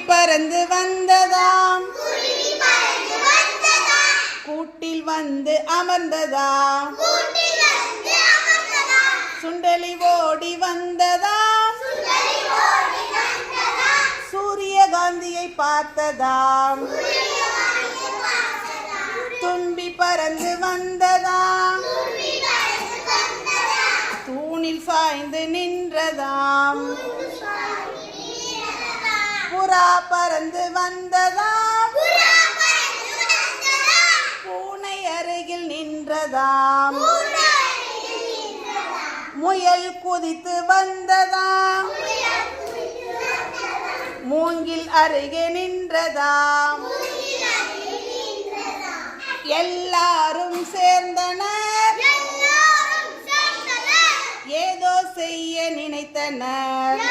பறந்து வந்ததாம், கூட்டில் வந்து அமர்ந்ததாம், சுண்டலி ஓடி வந்ததாம், சூரியகாந்தியை பார்த்ததாம், தும்பி பறந்து வந்ததாம், தூணில் சாய்ந்து நின்றதாம், புறா பறந்து வந்ததாம், பூனை அருகில் நின்றதாம், முயல் குதித்து வந்ததாம், மூங்கில் அருகே நின்றதாம், எல்லாரும் சேர்ந்தனர், ஏதோ செய்ய நினைத்தனர்,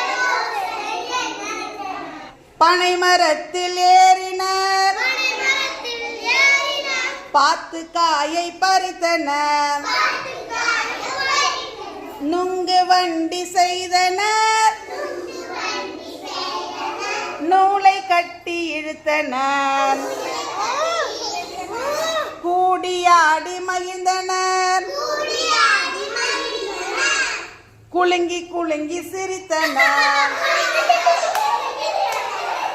பனை மரத்தில் ஏறினர், பார்த்து காயை பறித்தனர், நுங்கு வண்டி செய்தனர், நூலை கட்டி இழுத்தனர், கூடியாடி மகிழ்ந்தனர், குலுங்கி குலுங்கி சிரித்தனர்,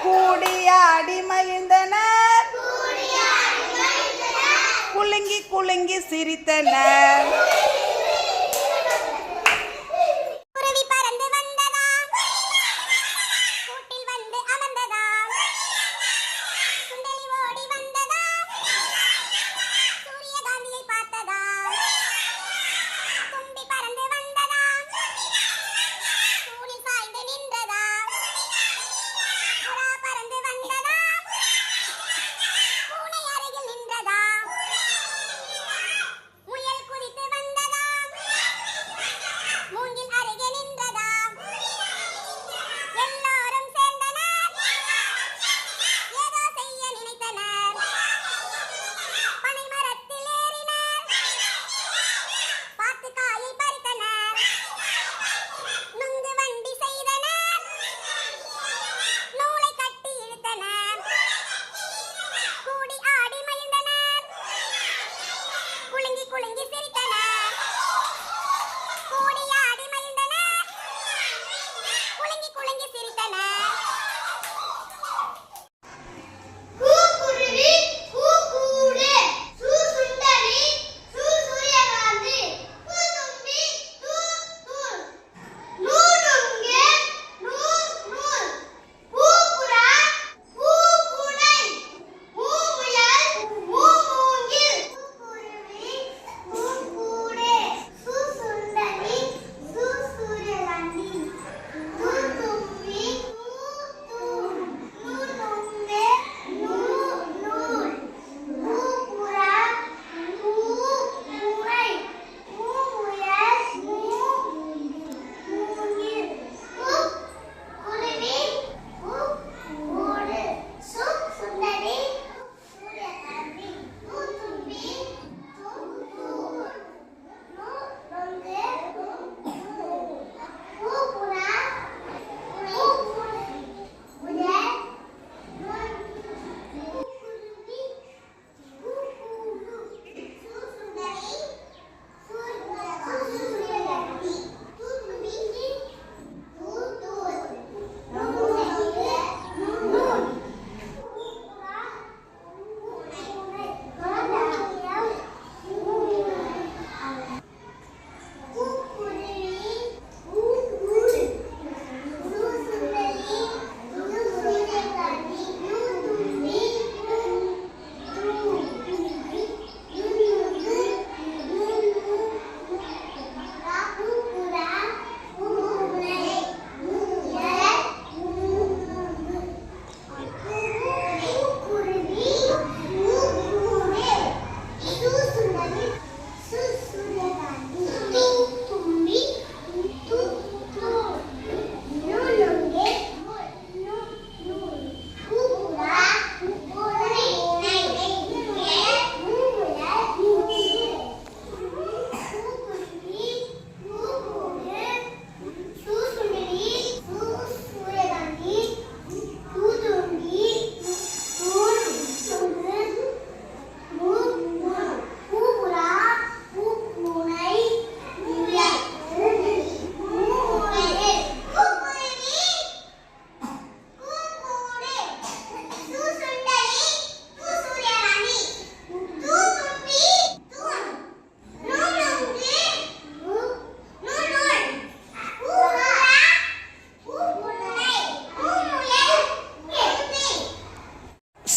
கூடியாடி மகிழ்ந்தனர், குலுங்கி குலுங்கி சிரித்தனர். முயல் குதித்து வந்ததா,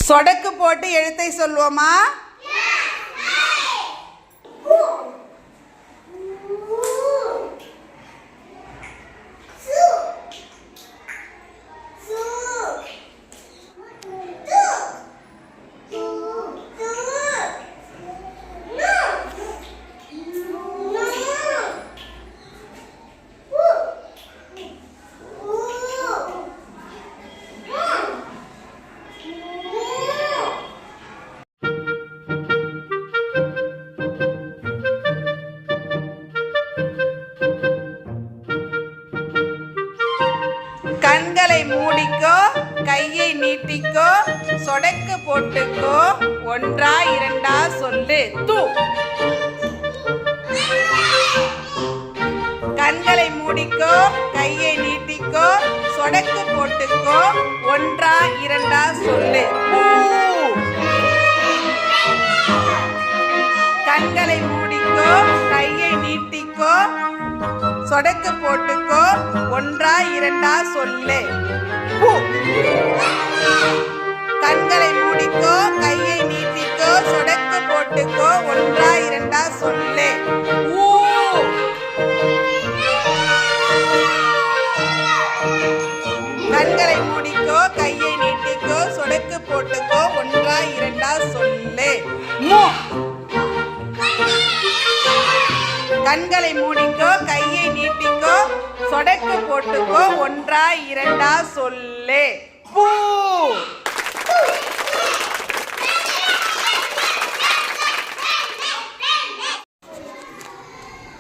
சொடக்கு போட்டு எழுத்தை சொல்வோமா? கண்களை மூடிக்கோ, கையை நீட்டிக்கோ, சொடக்கு போட்டுக்கோ, ஒன்றா இரண்டா சொல்லு தூ. கண்களை மூடிக்கோ, கையை நீட்டிக்கோ, சொடக்கு போட்டுக்கோ, ஒன்றா இரண்டா சொல்லு பூ. கண்களை மூடிக்கோ, கையை நீட்டிக்கோ, சொடக்கு போட்டுக்கோ, ஒன்றா இரண்டா சொல்லு பூ. கண்களை மூடிக்கோ, கையை நீட்டிக்கோ, சொடக்கு போட்டுக்கோ, ஒன்றா இரண்டா சொல்லு ஊ. கண்களை மூடிக்கோ, கையை நீட்டிக்கோ, சொடக்கு போட்டுக்கோ, ஒன்றா இரண்டா சொல்லு மூ. கண்களை மூடிக்கோ, கையை நீட்டிக்கோ, சொடக்கு போட்டுக்கோ, ஒன்றா இரண்டா சொல்லு பூ.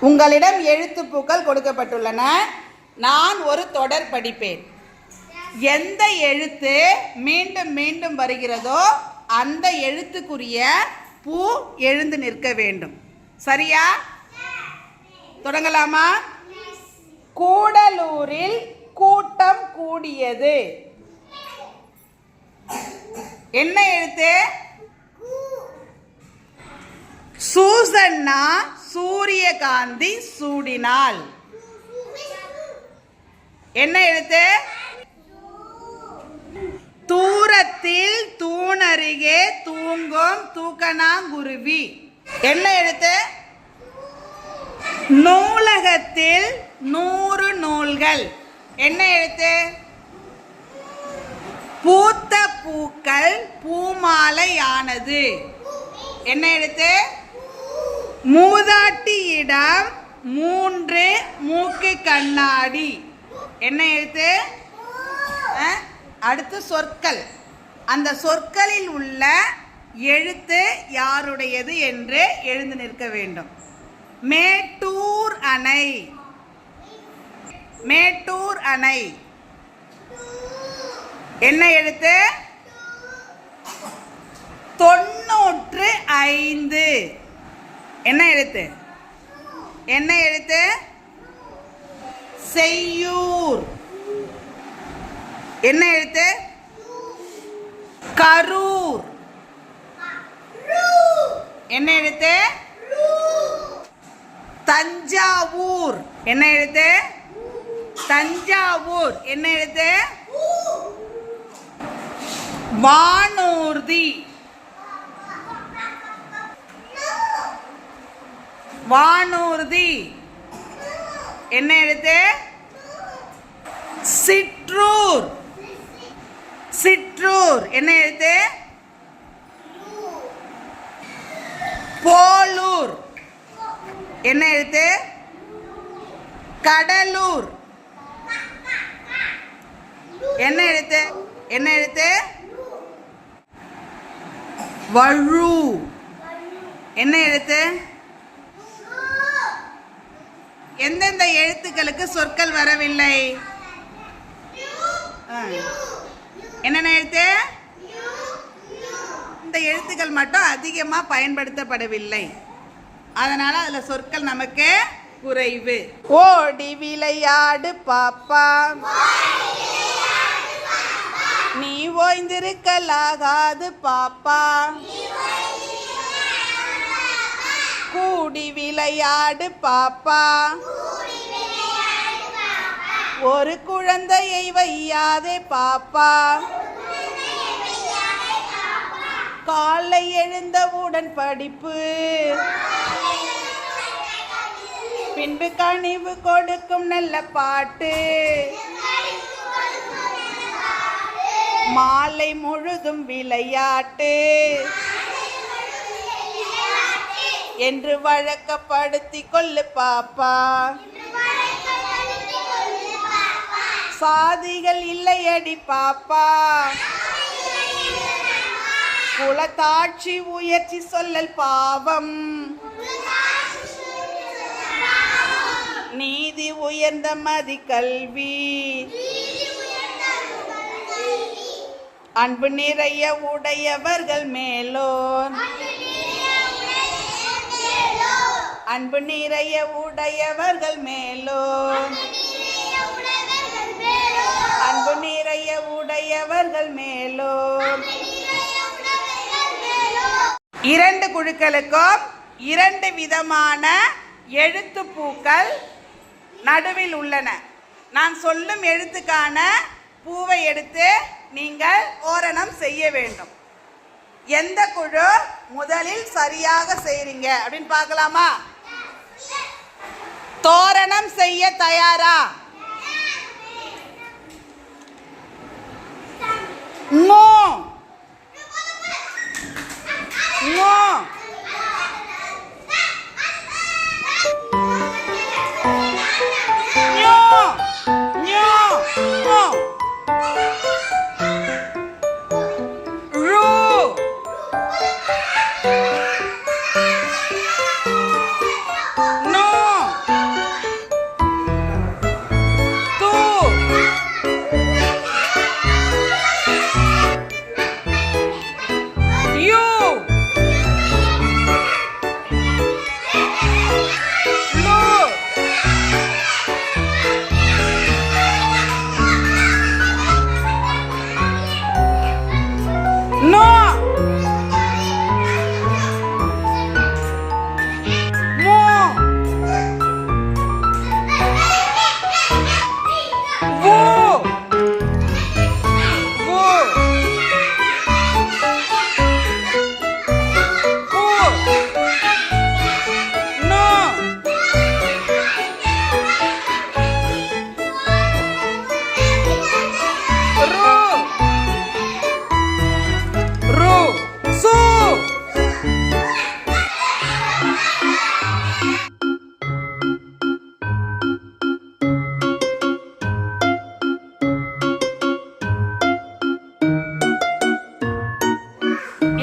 உங்களிடம் எழுத்துப்பூக்கள் கொடுக்கப்பட்டுள்ளன. நான் ஒரு தொடர் படிப்பேன். எந்த எழுத்து மீண்டும் மீண்டும் வருகிறதோ அந்த எழுத்துக்குரிய பூ எழுந்து நிற்க வேண்டும். சரியா? தொடங்கலாமா? கூடலூரில் கூட்டம் கூடியது. என்ன எழுத்து? சூசன்னா சூரியகாந்தி சூடினாள். என்ன எழுத்து? தூரத்தில் தூணருகே தூங்கும் தூக்கணாங்குருவி. என்ன எழுத்து? நூலகத்தில் 100 நூல்கள். என்ன எழுத்து? பூத்த பூக்கள் பூமாலையானது. என்ன எழுத்து? மூதாட்டியிடம் 3 மூக்கு கண்ணாடி. என்ன எழுத்து? அடுத்து சொற்கள். அந்த சொற்களில் உள்ள எழுத்து யாருடையது என்று எழுந்து நிற்க வேண்டும். மேட்டூர் அணை. மேட்டூர் அணை. என்ன எழுத்து? 95. என்ன எழுத்து? என்ன எழுத்து? செய்யூர். என்ன எழுத்து? கரூர். என்ன எழுத்து? தஞ்சாவூர். என்ன எழுத்து? தஞ்சாவூர். என்ன எழுத்து? வானூர்தி. வானூர்தி. என்ன எழுத்து? சிற்றூர். சிற்றூர். என்ன எழுத்து? போலூர். என்ன எழுத்து? கடலூர். என்ன எழுத்து? என்ன எழுத்து? வழு. என்ன எழுத்து? எந்தெந்த எழுத்துக்களுக்கு சொற்கள் வரவில்லை? என்னென்ன எழுத்து? இந்த எழுத்துக்கள் மட்டும் அதிகமாக பயன்படுத்தப்படவில்லை. அதனால அதுல சொற்கள் நமக்கு குறைவு. ஓடி விளையாடு பாப்பா, நீ ஓய்ந்திருக்கலாகாது பாப்பா. கூடி விளையாடு பாப்பா, ஒரு குழந்தையை வையாதே பாப்பா. காலை எழுந்தவுடன் படிப்பு, பின்பு கனிவு கொடுக்கும் நல்ல பாட்டு, மாலை முழுதும் விளையாட்டு என்று வழக்கப்படுத்தி கொள்ளு பாப்பா. சாதிகள் இல்லையடி பாப்பா, குலத்தாட்சி உயர்ச்சி சொல்லல் பாவம், நீதி உயர்ந்த மதி கல்வி, அன்பு நிறைய உடையவர்கள் மேலோர், அன்பு நிறைய உடையவர்கள் மேலோர், அன்பு நிறைய உடையவர்கள் மேலோர். இரண்டு குழுக்களுக்கும் இரண்டு விதமான எழுத்துப்பூக்கள் நடுவில் உள்ளன. நான் சொல்லும் எழுத்துக்கான பூவை எடுத்து நீங்கள் ஓரணம் செய்ய வேண்டும். எந்த குழு முதலில் சரியாக செய்றீங்க அப்படின்னு பார்க்கலாமா? தோரணம் செய்ய தயாரா? ஞோ ஞோ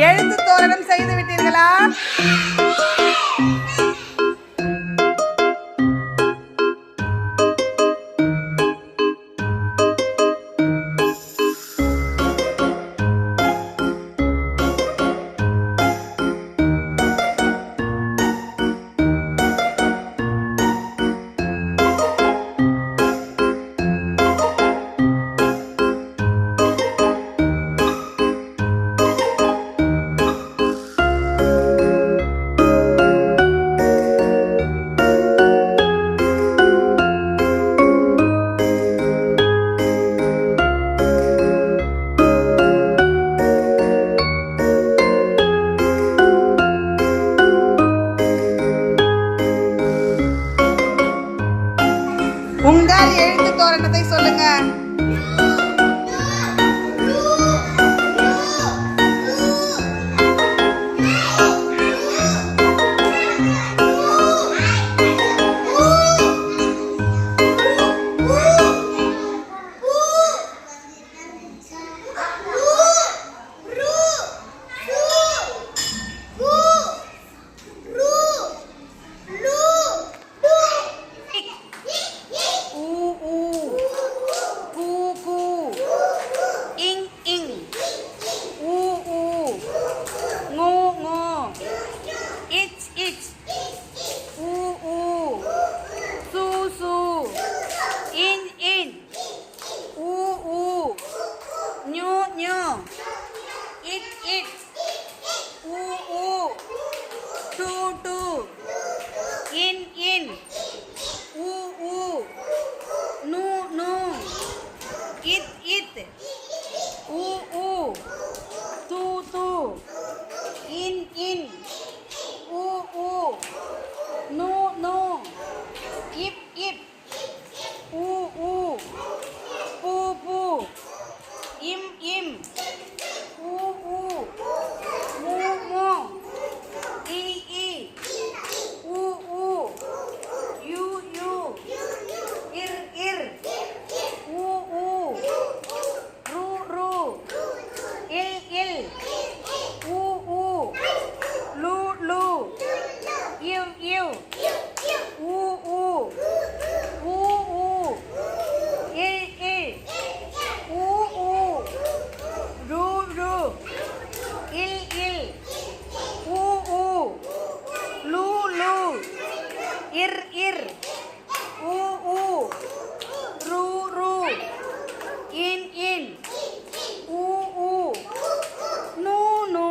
எழுத்து தோரணம் செய்து விட்டீர்களா? உங்கள் எழுத்து தோரணத்தை சொல்லுங்க. It, u, tu, இம் ஊ ஊ மூ மூ இ இ ஊ ஊ யூ யூ இர் இர் ஊ ஊ ரு ரு இல் இல் ஊ ஊ லு லு இவ் இவ் ஊ ஊ ஊ ஊ இல் இல் ஊ ஊ ரு ரு இல் இல் ஊ ஊ லு லு இர் இர் ஊ ஊ ரு ரு இன் இன் ஊ ஊ நூ நூ.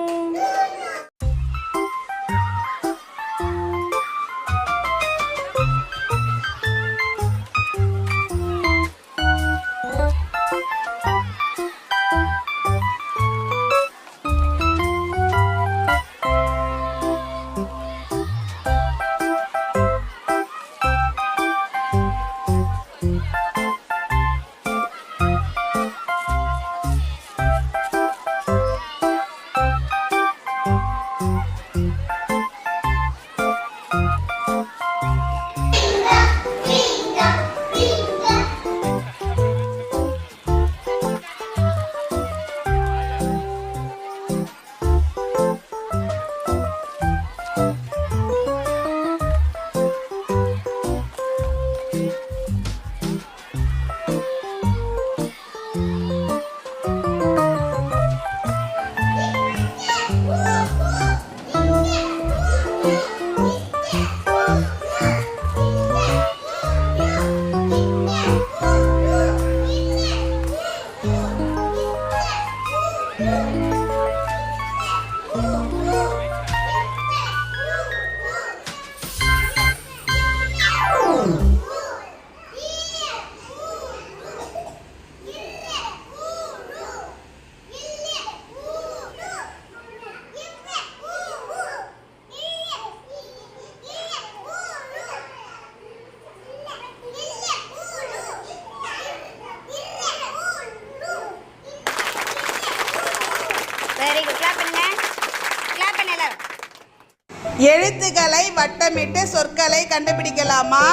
Very good. கிளாப் பண்ணுங்க. கிளாப் பண்ண எல்லாரும். எழுத்துக்களை வட்டமிட்டு சொற்களை கண்டுபிடிக்கலாமா?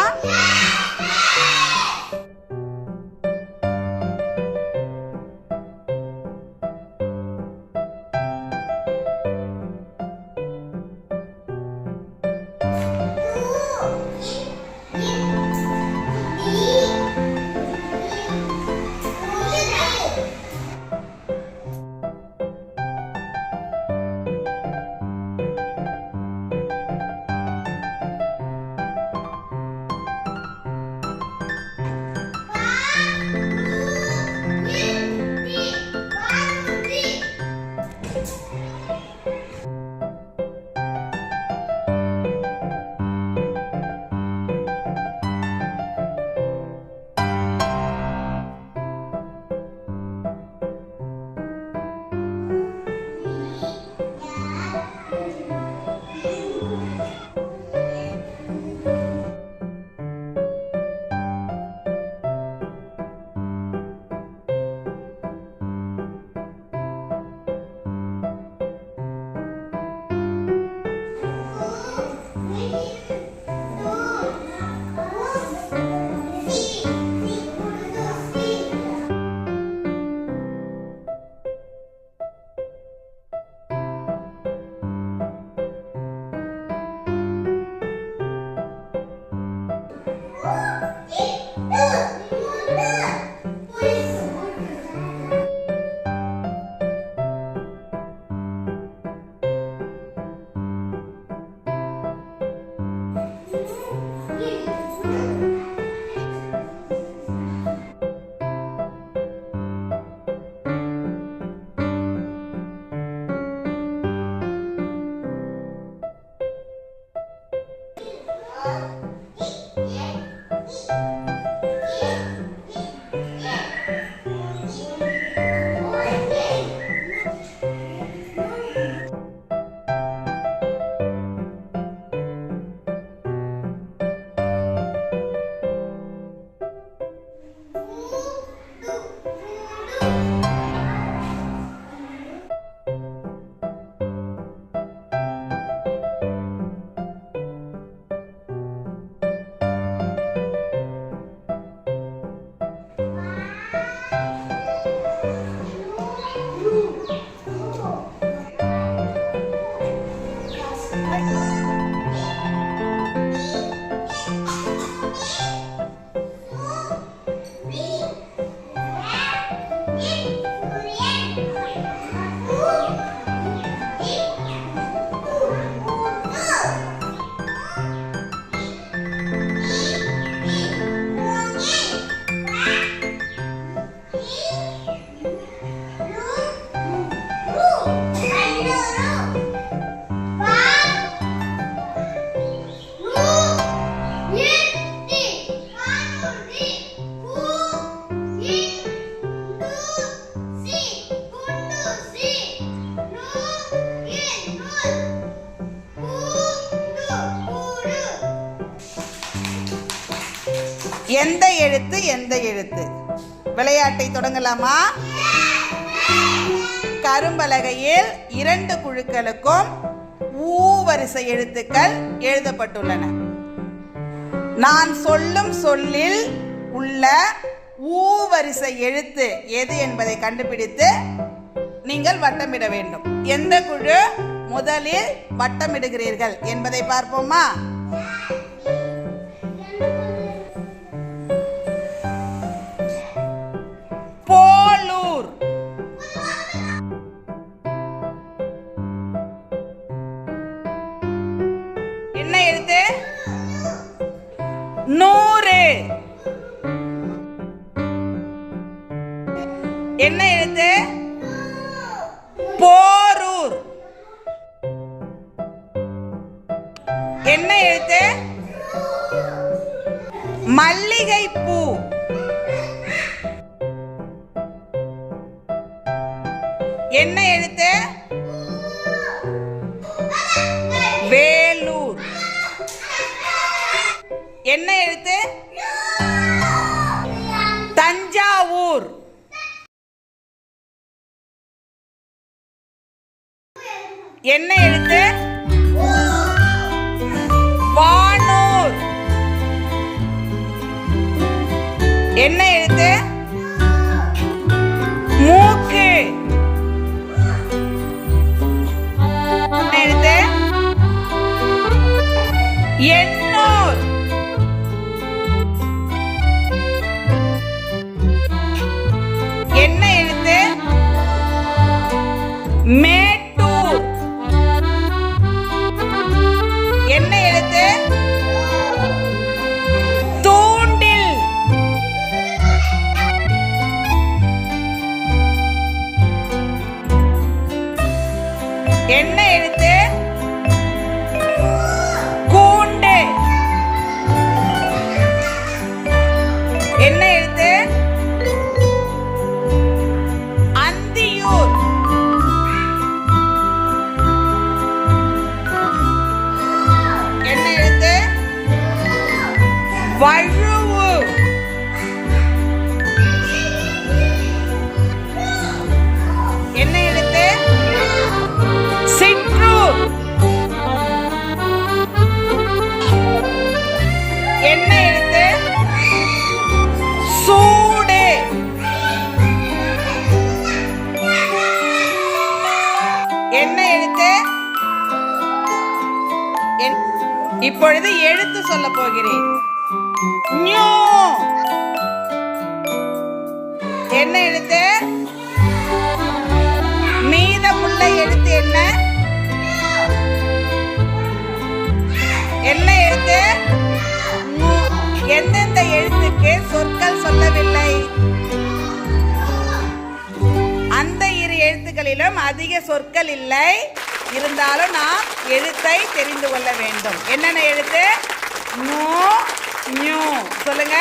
எந்த எழுத்து எந்த எழுத்து? விளையாட்டை தொடங்கலாமா? கரும்பலகையில் 2 குழுக்களுக்கும் ஊ வரிசை எழுத்துக்கள் எழுதப்பட்டுள்ளன. நான் சொல்லும் சொல்லில் உள்ள ஊ வரிசை எழுத்து எது என்பதை கண்டுபிடித்து நீங்கள் வட்டமிட வேண்டும். எந்த குழு முதலில் வட்டமிடுகிறீர்கள் என்பதை பார்ப்போமா? போலூர். என்ன எழுத்து? நூறு. என்ன எழுத்து? போரூர். என்ன எழுத்து? மல்லிகைப்பூ. என்ன எழுத்து? வேலூர். என்ன எழுத்து? தஞ்சாவூர். என்ன எழுத்து? வானூர். என்ன எழுத்து? மூக்கு. என்ன எழுத்து? எண்ணூர். என்ன எழுத்து? மேட்டூர். என்ன எழுத்து? தூண்டில். என்ன எழுத்து? கூண்டு. என்ன எழுத்து? அந்தியூர். என்ன எழுத்து? வழுவு. என்ன எழுத்து? சிற்றூர். என்ன எழுத்து? சூடு. என்ன எழுத்து? இப்பொழுது எழுத்து சொல்ல போகிறேன். ஞூ. என்ன எழுத்து? மீதமுள்ள எழுத்து என்ன? என்ன எழுத்து? எந்தெந்த எழுத்துக்கு சொற்கள் சொல்லவில்லை? அந்த 2 எழுத்துக்களிலும் அதிக சொற்கள் இல்லை. இருந்தாலும் நாம் எழுத்தை தெரிந்து கொள்ள வேண்டும். என்னென்ன எழுத்து? நூ, ஞூ. சொல்லுங்க.